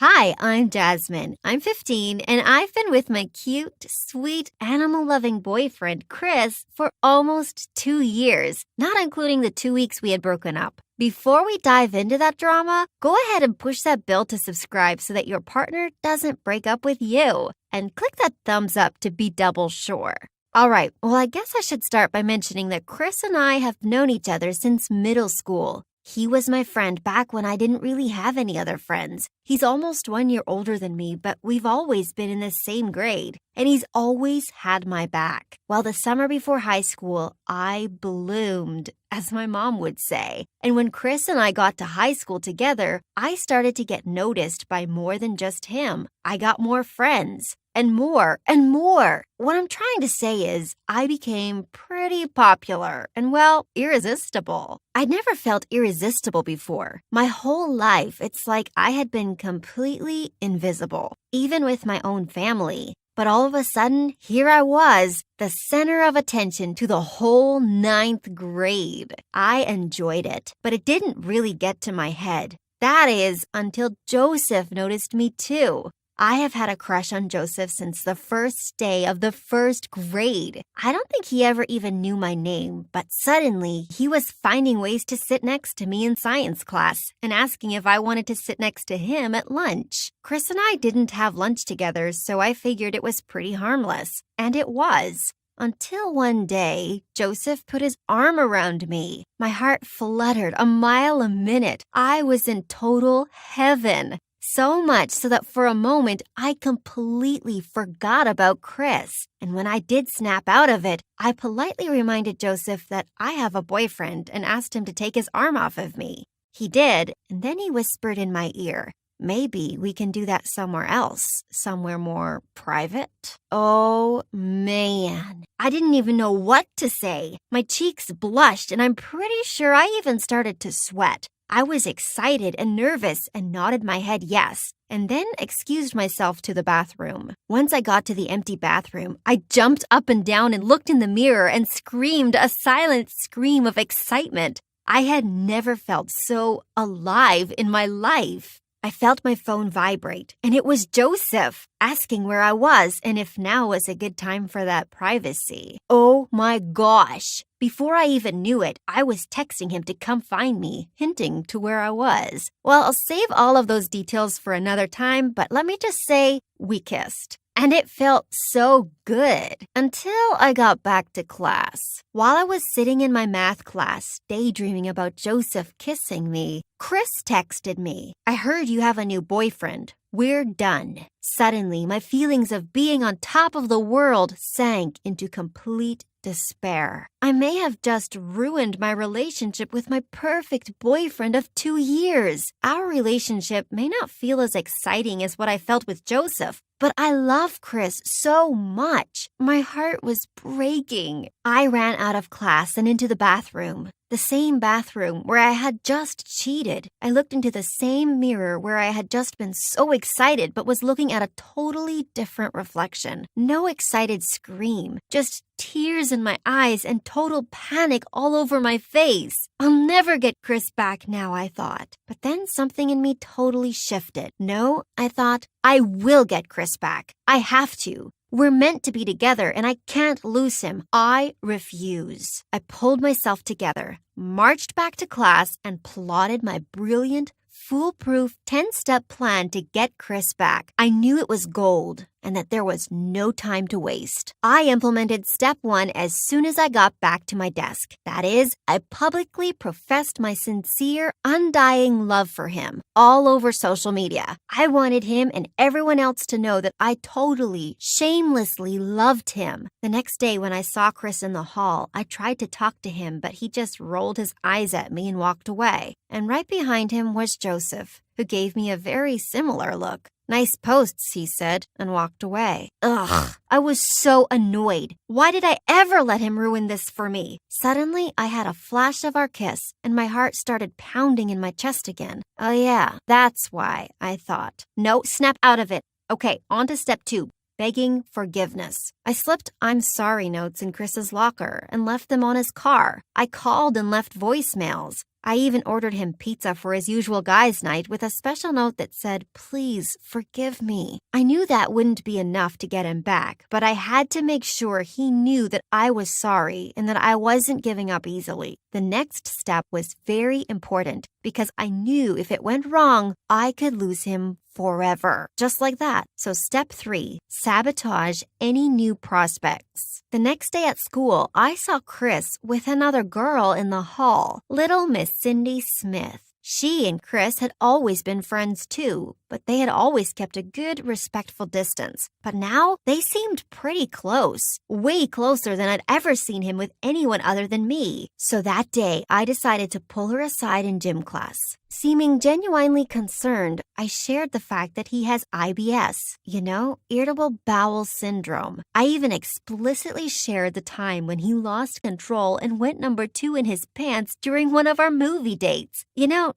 Hi, I'm Jasmine. I'm 15, and I've been with my cute, sweet, animal-loving boyfriend, Chris, for almost 2 years, not including the 2 weeks we had broken up. Before we dive into that drama, go ahead and push that bell to subscribe so that your partner doesn't break up with you. And click that thumbs up to be double sure. All right, well, I guess I should start by mentioning that Chris and I have known each other since middle school. He was my friend back when I didn't really have any other friends. He's almost 1 year older than me, but we've always been in the same grade, and he's always had my back. Well, the summer before high school, I bloomed, as my mom would say. And when Chris and I got to high school together, I started to get noticed by more than just him. I got more friends. And more and more. What I'm trying to say is I became pretty popular and, well, irresistible. I'd never felt irresistible before. My whole life, it's like I had been completely invisible, even with my own family. But all of a sudden, here I was, the center of attention to the whole 9th grade. I enjoyed it, but it didn't really get to my head. That is, until Joseph noticed me too. I have had a crush on Joseph since the first day of the 1st grade. I don't think he ever even knew my name, but suddenly he was finding ways to sit next to me in science class and asking if I wanted to sit next to him at lunch. Chris and I didn't have lunch together, so I figured it was pretty harmless. And it was. Until one day, Joseph put his arm around me. My heart fluttered a mile a minute. I was in total heaven. So much so that for a moment, I completely forgot about Chris. And when I did snap out of it, I politely reminded Joseph that I have a boyfriend and asked him to take his arm off of me. He did, and then he whispered in my ear, "Maybe we can do that somewhere else, somewhere more private." Oh, man. I didn't even know what to say. My cheeks blushed, and I'm pretty sure I even started to sweat. I was excited and nervous and nodded my head yes, and then excused myself to the bathroom. Once I got to the empty bathroom, I jumped up and down and looked in the mirror and screamed a silent scream of excitement. I had never felt so alive in my life. I felt my phone vibrate, and it was Joseph asking where I was and if now was a good time for that privacy. Oh my gosh. Before I even knew it, I was texting him to come find me, hinting to where I was. Well, I'll save all of those details for another time, but let me just say we kissed. And it felt so good until I got back to class. While I was sitting in my math class, daydreaming about Joseph kissing me, Chris texted me, "I heard you have a new boyfriend. We're done." Suddenly, my feelings of being on top of the world sank into complete despair. I may have just ruined my relationship with my perfect boyfriend of 2 years. Our relationship may not feel as exciting as what I felt with Joseph, but I love Chris so much. My heart was breaking. I ran out of class and into the bathroom. The same bathroom where I had just cheated. I looked into the same mirror where I had just been so excited but was looking at a totally different reflection. No excited scream, just tears in my eyes and total panic all over my face. I'll never get Chris back now, I thought. But then something in me totally shifted. No, I thought, I will get Chris back. I have to. We're meant to be together, and I can't lose him. I refuse. I pulled myself together, marched back to class, and plotted my brilliant, foolproof 10-step plan to get Chris back. I knew it was gold and that there was no time to waste. I implemented step 1 as soon as I got back to my desk. That is, I publicly professed my sincere, undying love for him all over social media. I wanted him and everyone else to know that I totally, shamelessly loved him. The next day when I saw Chris in the hall, I tried to talk to him, but he just rolled his eyes at me and walked away. And right behind him was Joseph, who gave me a very similar look. "Nice posts," he said, and walked away. Ugh, I was so annoyed. Why did I ever let him ruin this for me? Suddenly, I had a flash of our kiss, and my heart started pounding in my chest again. Oh yeah, that's why, I thought. No, snap out of it. Okay, on to step 2. Begging forgiveness. I slipped "I'm sorry" notes in Chris's locker and left them on his car. I called and left voicemails. I even ordered him pizza for his usual guys' night with a special note that said, "Please forgive me." I knew that wouldn't be enough to get him back, but I had to make sure he knew that I was sorry and that I wasn't giving up easily. The next step was very important because I knew if it went wrong, I could lose him forever. Just like that. So step 3, sabotage any new prospects. The next day at school, I saw Chris with another girl in the hall, little Miss Cindy Smith. She and Chris had always been friends too, but they had always kept a good, respectful distance. But now they seemed pretty close, way closer than I'd ever seen him with anyone other than me. So that day, I decided to pull her aside in gym class. Seeming genuinely concerned, I shared the fact that he has IBS, irritable bowel syndrome. I even explicitly shared the time when he lost control and went number 2 in his pants during one of our movie dates.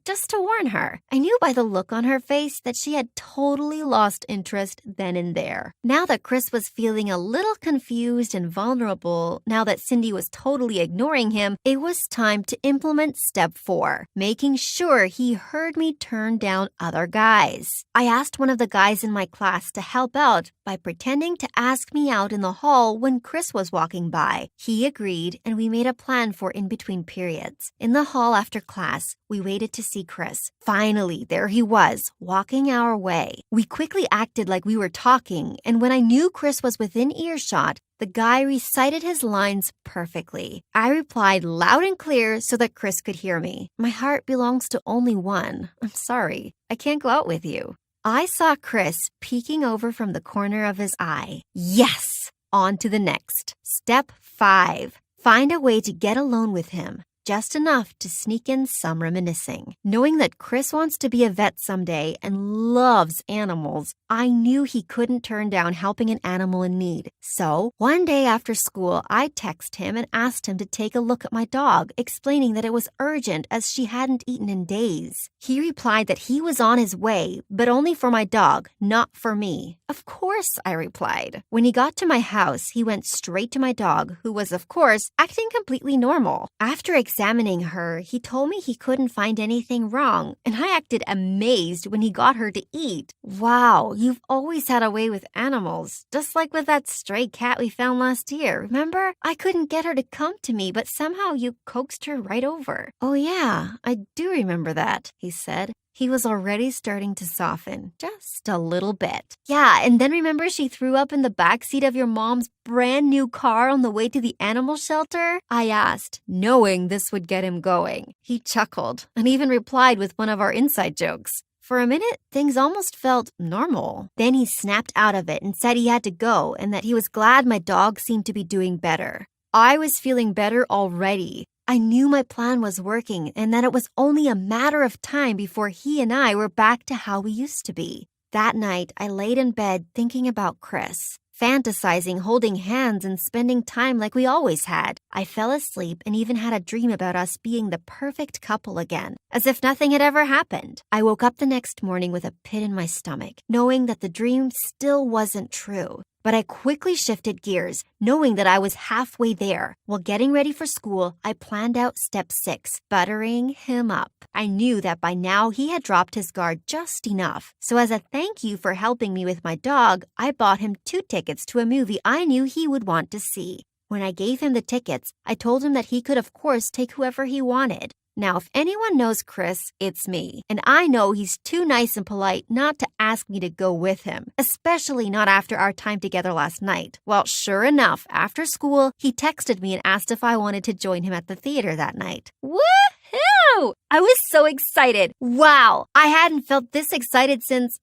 Just to warn her. I knew by the look on her face that she had totally lost interest then and there. Now that Chris was feeling a little confused and vulnerable, now that Cindy was totally ignoring him, it was time to implement step 4, making sure he heard me turn down other guys. I asked one of the guys in my class to help out by pretending to ask me out in the hall when Chris was walking by. He agreed, and we made a plan for in-between periods. In the hall after class, we waited to see Chris. Finally, there he was, walking our way. We quickly acted like we were talking, and when I knew Chris was within earshot, the guy recited his lines perfectly. I replied loud and clear so that Chris could hear me. "My heart belongs to only one. I'm sorry. I can't go out with you." I saw Chris peeking over from the corner of his eye. Yes! On to the next. Step 5. Find a way to get alone with him. Just enough to sneak in some reminiscing. Knowing that Chris wants to be a vet someday and loves animals, I knew he couldn't turn down helping an animal in need. So, one day after school, I texted him and asked him to take a look at my dog, explaining that it was urgent as she hadn't eaten in days. He replied that he was on his way, but only for my dog, not for me. "Of course," I replied. When he got to my house, he went straight to my dog, who was, of course, acting completely normal. After examining her, he told me he couldn't find anything wrong, and I acted amazed when he got her to eat. "Wow, you've always had a way with animals, just like with that stray cat we found last year, remember? I couldn't get her to come to me, but somehow you coaxed her right over." "Oh yeah, I do remember that," he said. He was already starting to soften, just a little bit. "Yeah, and then remember she threw up in the backseat of your mom's brand new car on the way to the animal shelter?" I asked, knowing this would get him going. He chuckled and even replied with one of our inside jokes. For a minute, things almost felt normal. Then he snapped out of it and said he had to go and that he was glad my dog seemed to be doing better. I was feeling better already. I knew my plan was working and that it was only a matter of time before he and I were back to how we used to be. That night, I laid in bed thinking about Chris, fantasizing holding hands and spending time like we always had. I fell asleep and even had a dream about us being the perfect couple again, as if nothing had ever happened. I woke up the next morning with a pit in my stomach, knowing that the dream still wasn't true. But I quickly shifted gears, knowing that I was halfway there. While getting ready for school, I planned out step 6, buttering him up. I knew that by now he had dropped his guard just enough. So as a thank you for helping me with my dog, I bought him 2 tickets to a movie I knew he would want to see. When I gave him the tickets, I told him that he could of course take whoever he wanted. Now, if anyone knows Chris, it's me. And I know he's too nice and polite not to ask me to go with him, especially not after our time together last night. Well, sure enough, after school, he texted me and asked if I wanted to join him at the theater that night. Woohoo! I was so excited. Wow, I hadn't felt this excited since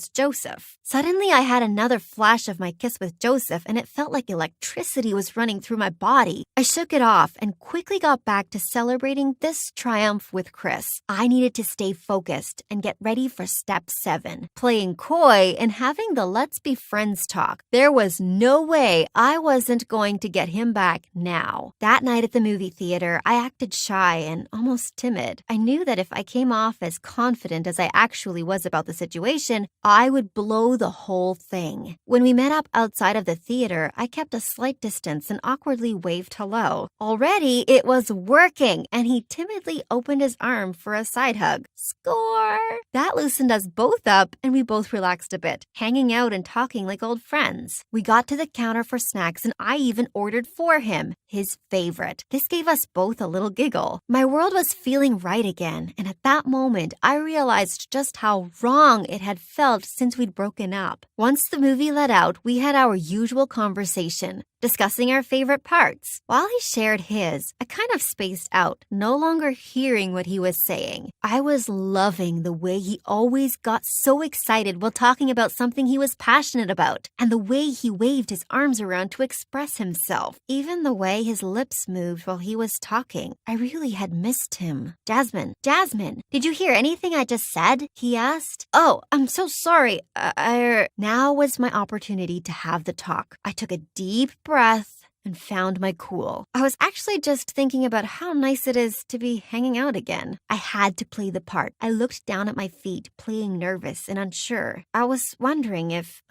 Joseph. Suddenly, I had another flash of my kiss with Joseph, and it felt like electricity was running through my body. I shook it off and quickly got back to celebrating this triumph with Chris. I needed to stay focused and get ready for step 7, playing coy and having the let's be friends talk. There was no way I wasn't going to get him back now. That night at the movie theater, I acted shy and almost timid. did. I knew that if I came off as confident as I actually was about the situation, I would blow the whole thing. When we met up outside of the theater, I kept a slight distance and awkwardly waved hello. Already, it was working, and he timidly opened his arm for a side hug. Score! That loosened us both up, and we both relaxed a bit, hanging out and talking like old friends. We got to the counter for snacks, and I even ordered for him, his favorite. This gave us both a little giggle. My world was feeling right again, and at that moment, I realized just how wrong it had felt since we'd broken up. Once the movie let out, we had our usual conversation, discussing our favorite parts. While he shared his, I kind of spaced out, no longer hearing what he was saying. I was loving the way he always got so excited while talking about something he was passionate about, and the way he waved his arms around to express himself. Even the way his lips moved while he was talking. I really had missed him. Jasmine, did you hear anything I just said? He asked. Oh, I'm so sorry. Now was my opportunity to have the talk. I took a deep breath and found my cool. I was actually just thinking about how nice it is to be hanging out again. I had to play the part. I looked down at my feet, playing nervous and unsure. I was wondering if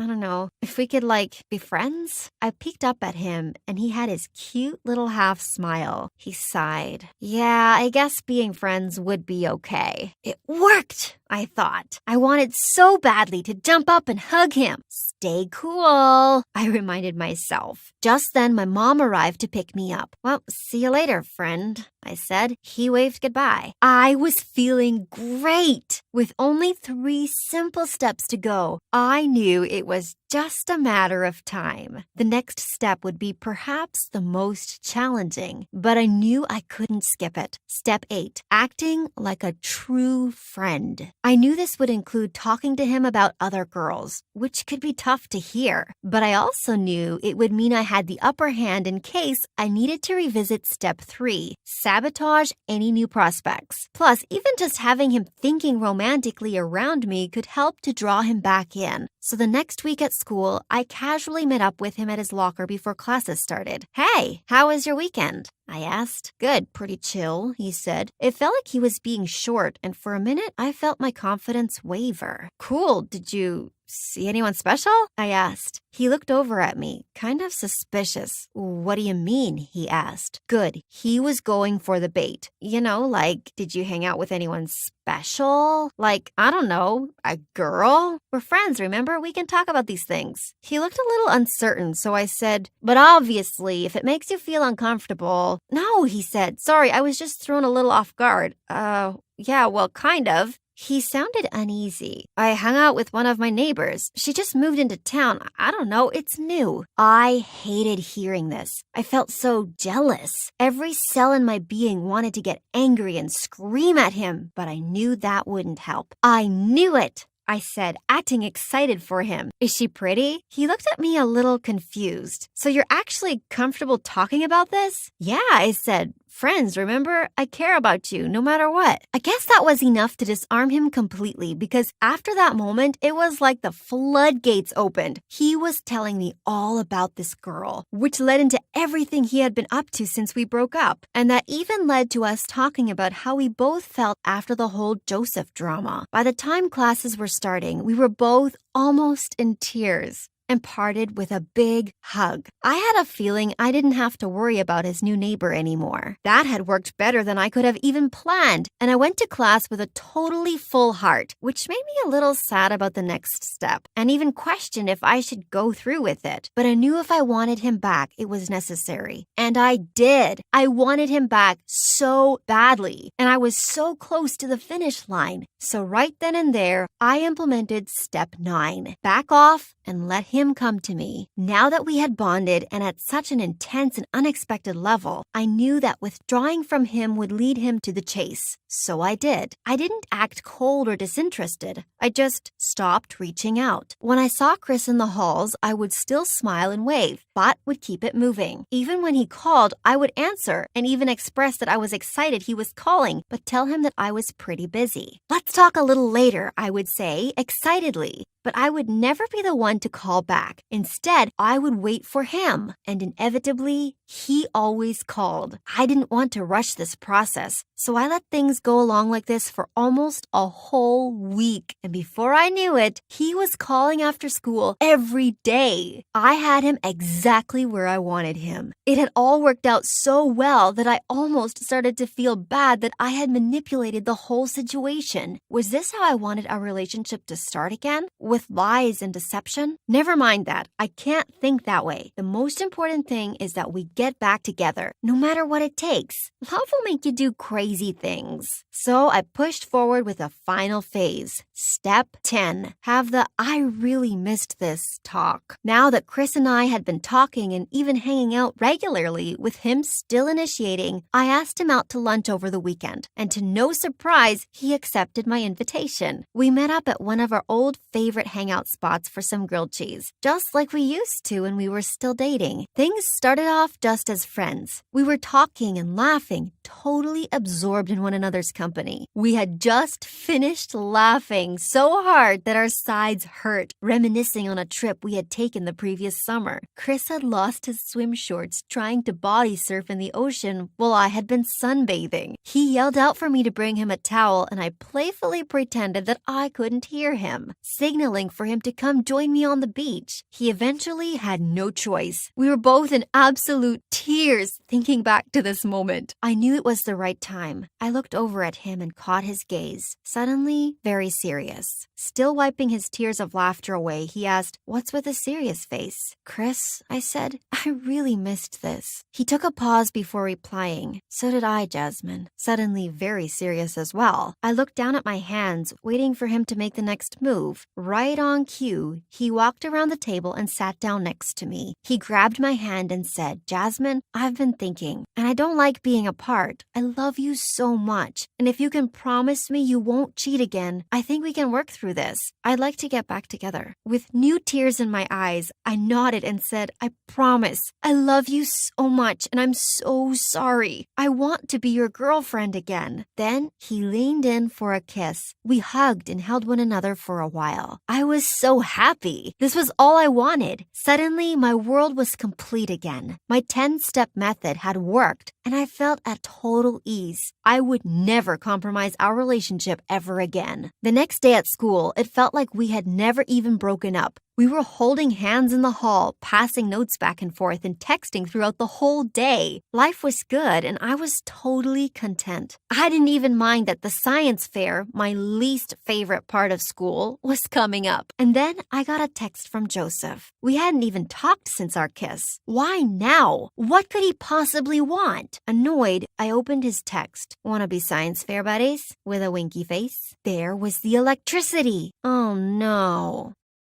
we could, be friends? I peeked up at him, and he had his cute little half smile. He sighed. Yeah, I guess being friends would be okay. It worked, I thought. I wanted so badly to jump up and hug him. Stay cool, I reminded myself. Just then, my mom arrived to pick me up. Well, see you later, friend, I said. He waved goodbye. I was feeling great. With only 3 simple steps to go, I knew it was just a matter of time. The next step would be perhaps the most challenging, but I knew I couldn't skip it. Step 8, acting like a true friend. I knew this would include talking to him about other girls, which could be tough to hear, but I also knew it would mean I had the upper hand in case I needed to revisit step 3, sabotage any new prospects. Plus, even just having him thinking romantically around me could help to draw him back in. So the next week at school, I casually met up with him at his locker before classes started. Hey, how was your weekend? I asked. Good, pretty chill, he said. It felt like he was being short, and for a minute, I felt my confidence waver. Cool, did you see anyone special? I asked. He looked over at me, kind of suspicious. What do you mean? He asked. Good, he was going for the bait. Did you hang out with anyone special? I don't know, a girl? We're friends, remember? We can talk about these things. He looked a little uncertain, so I said, but obviously, if it makes you feel uncomfortable. No, he said. Sorry, I was just thrown a little off guard. Yeah, well, kind of. He sounded uneasy. I hung out with one of my neighbors. She just moved into town. I don't know, it's new. I hated hearing this. I felt so jealous. Every cell in my being wanted to get angry and scream at him, but I knew that wouldn't help. I knew it, I said, acting excited for him. Is she pretty? He looked at me a little confused. So you're actually comfortable talking about this? Yeah, I said. Friends, remember? I care about you, no matter what. I guess that was enough to disarm him completely because after that moment, it was like the floodgates opened. He was telling me all about this girl, which led into everything he had been up to since we broke up. And that even led to us talking about how we both felt after the whole Joseph drama. By the time classes were starting, we were both almost in tears and parted with a big hug. I had a feeling I didn't have to worry about his new neighbor anymore. That had worked better than I could have even planned, and I went to class with a totally full heart, which made me a little sad about the next step, and even questioned if I should go through with it. But I knew if I wanted him back, it was necessary. And I did. I wanted him back so badly, and I was so close to the finish line. So right then and there, I implemented step 9. Back off and let him come to me. Now that we had bonded and at such an intense and unexpected level, I knew that withdrawing from him would lead him to the chase. So I did. I didn't act cold or disinterested. I just stopped reaching out. When I saw Chris in the halls, I would still smile and wave, but would keep it moving. Even when he called, I would answer and even express that I was excited he was calling, but tell him that I was pretty busy. Let's talk a little later, I would say, excitedly. But I would never be the one to call back. Instead, I would wait for him, and inevitably, He always called. I didn't want to rush this process, so I let things go along like this for almost a whole week. And before I knew it, he was calling after school every day. I had him exactly where I wanted him. It had all worked out so well that I almost started to feel bad that I had manipulated the whole situation. Was this how I wanted our relationship to start again? With lies and deception? Never mind that. I can't think that way. The most important thing is that we get back together, no matter what it takes. Love will make you do crazy things. So I pushed forward with a final phase. Step 10. Have the I really missed this talk. Now that Chris and I had been talking and even hanging out regularly, with him still initiating, I asked him out to lunch over the weekend. And to no surprise, he accepted my invitation. We met up at one of our old favorite hangout spots for some grilled cheese, just like we used to when we were still dating. Things started off just as friends. We were talking and laughing, totally absorbed in one another's company. We had just finished laughing so hard that our sides hurt, reminiscing on a trip we had taken the previous summer. Chris had lost his swim shorts trying to body surf in the ocean while I had been sunbathing. He yelled out for me to bring him a towel, and I playfully pretended that I couldn't hear him, signaling for him to come join me on the beach. He eventually had no choice. We were both in absolute tears thinking back to this moment. I knew it was the right time. I looked over at him and caught his gaze, suddenly very serious. Still wiping his tears of laughter away, he asked, "What's with a serious face?" "Chris," I said, "I really missed this." He took a pause before replying. "So did I, Jasmine." Suddenly very serious as well. I looked down at my hands, waiting for him to make the next move. Right on cue, he walked around the table and sat down next to me. He grabbed my hand and said, "Jasmine, I've been thinking, and I don't like being apart. I love you so much, and if you can promise me you won't cheat again, I think we can work through this. I'd like to get back together." With new tears in my eyes, I nodded and said, "I promise. I love you so much, and I'm so sorry. I want to be your girlfriend again." Then he leaned in for a kiss. We hugged and held one another for a while. I was so happy. This was all I wanted. Suddenly, my world was complete again. My 10-step method had worked, and I felt at total ease. I would never compromise our relationship ever again. The next day at school, it felt like we had never even broken up. We were holding hands in the hall, passing notes back and forth, and texting throughout the whole day. Life was good, and I was totally content. I didn't even mind that the science fair, my least favorite part of school, was coming up. And then I got a text from Joseph. We hadn't even talked since our kiss. Why now? What could he possibly want? Annoyed, I opened his text. "Wanna be science fair buddies?" With a winky face. There was the electricity. Oh no.